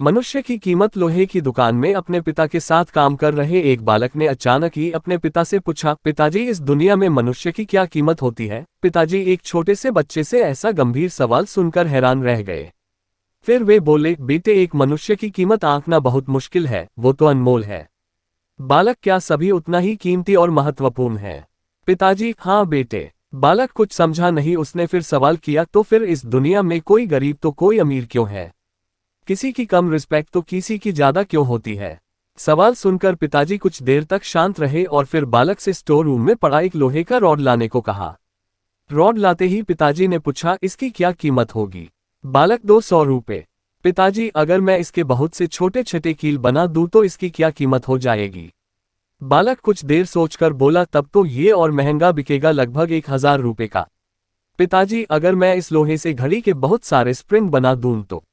मनुष्य की कीमत। लोहे की दुकान में अपने पिता के साथ काम कर रहे एक बालक ने अचानक ही अपने पिता से पूछा, पिताजी, इस दुनिया में मनुष्य की क्या कीमत होती है? पिताजी एक छोटे से बच्चे से ऐसा गंभीर सवाल सुनकर हैरान रह गए। फिर वे बोले, बेटे, एक मनुष्य की कीमत आंकना बहुत मुश्किल है, वो तो अनमोल है। बालक, क्या सभी उतना ही कीमती और महत्वपूर्ण है? पिताजी, हाँ बेटे। बालक कुछ समझा नहीं। उसने फिर सवाल किया, तो फिर इस दुनिया में कोई गरीब तो कोई अमीर क्यों है? किसी की कम रिस्पेक्ट तो किसी की ज्यादा क्यों होती है? सवाल सुनकर पिताजी कुछ देर तक शांत रहे और फिर बालक से स्टोर रूम में पड़ा एक लोहे का रॉड लाने को कहा। रॉड लाते ही पिताजी ने पूछा, इसकी क्या कीमत होगी? बालक, 200 रुपए। पिताजी, अगर मैं इसके बहुत से छोटे छोटे कील बना दूं तो इसकी क्या कीमत हो जाएगी? बालक कुछ देर सोचकर बोला, तब तो ये और महंगा बिकेगा, लगभग 1000 रुपए का। पिताजी, अगर मैं इस लोहे से घड़ी के बहुत सारे स्प्रिंग बना दूं तो?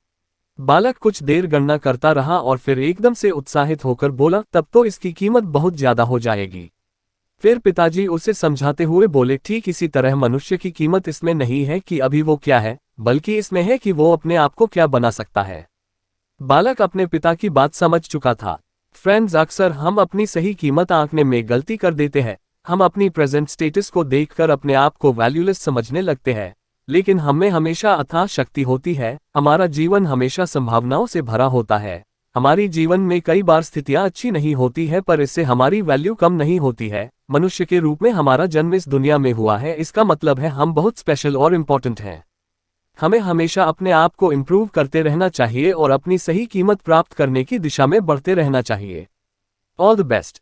बालक कुछ देर गणना करता रहा और फिर एकदम से उत्साहित होकर बोला, तब तो इसकी कीमत बहुत ज्यादा हो जाएगी। फिर पिताजी उसे समझाते हुए बोले, ठीक इसी तरह मनुष्य की कीमत इसमें नहीं है कि अभी वो क्या है, बल्कि इसमें है कि वो अपने आप को क्या बना सकता है। बालक अपने पिता की बात समझ चुका था। फ्रेंड्स, अक्सर हम अपनी सही कीमत आंकने में गलती कर देते हैं। हम अपनी प्रेजेंट स्टेटस को देखकर अपने आप को वैल्यूलेस समझने लगते हैं, लेकिन हमें हमेशा अथाह शक्ति होती है। हमारा जीवन हमेशा संभावनाओं से भरा होता है। हमारी जीवन में कई बार स्थितियां अच्छी नहीं होती है, पर इससे हमारी वैल्यू कम नहीं होती है। मनुष्य के रूप में हमारा जन्म इस दुनिया में हुआ है, इसका मतलब है हम बहुत स्पेशल और इम्पोर्टेंट हैं। हमें हमेशा अपने आप को इम्प्रूव करते रहना चाहिए और अपनी सही कीमत प्राप्त करने की दिशा में बढ़ते रहना चाहिए। All the best.